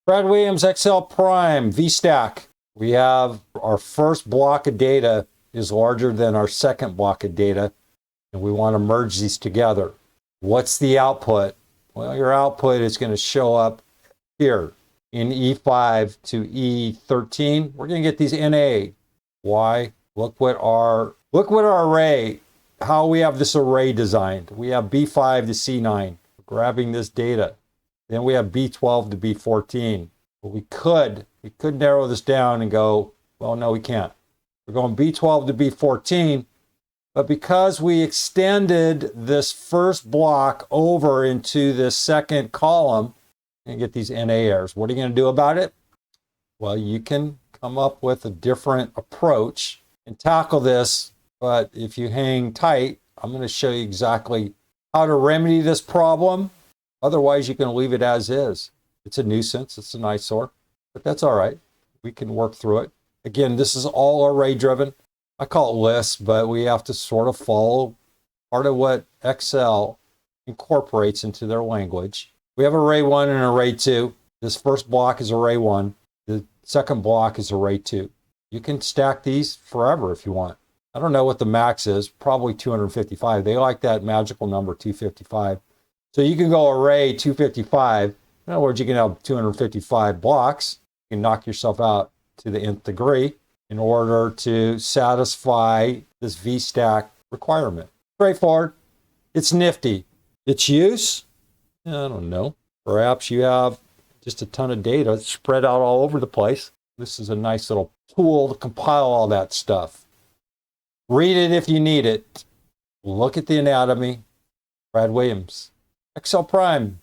Brad Williams, Excel Prime, VSTACK. We have our first block of data is larger than our second block of data, and we want to merge these together. What's the output? Well, your output is going to show up here in E5 to E13. We're going to get these NA. Why? Look what our array, how we have this array designed. We have B5 to C9, grabbing this data. Then we have B12 to B14. But we could narrow this down and go, well, no, we can't. We're going B12 to B14, but because we extended this first block over into this second column and get these NA errors, what are you going to do about it? Well, you can come up with a different approach and tackle this, but if you hang tight, I'm going to show you exactly how to remedy this problem. Otherwise, you can leave it as is. It's a nuisance, it's an eyesore, but that's all right. We can work through it. Again, this is all array driven. I call it lists, but we have to sort of follow part of what Excel incorporates into their language. We have array 1 and array 2. This first block is array 1. The second block is array 2. You can stack these forever if you want. I don't know what the max is, probably 255. They like that magical number, 255. So you can go array 255. In other words, you can have 255 blocks. You can knock yourself out to the nth degree in order to satisfy this VSTACK requirement. Straightforward. It's nifty. Its use? I don't know. Perhaps you have just a ton of data spread out all over the place. This is a nice little tool to compile all that stuff. Read it if you need it. Look at the anatomy. Brad Williams, Excel Prime.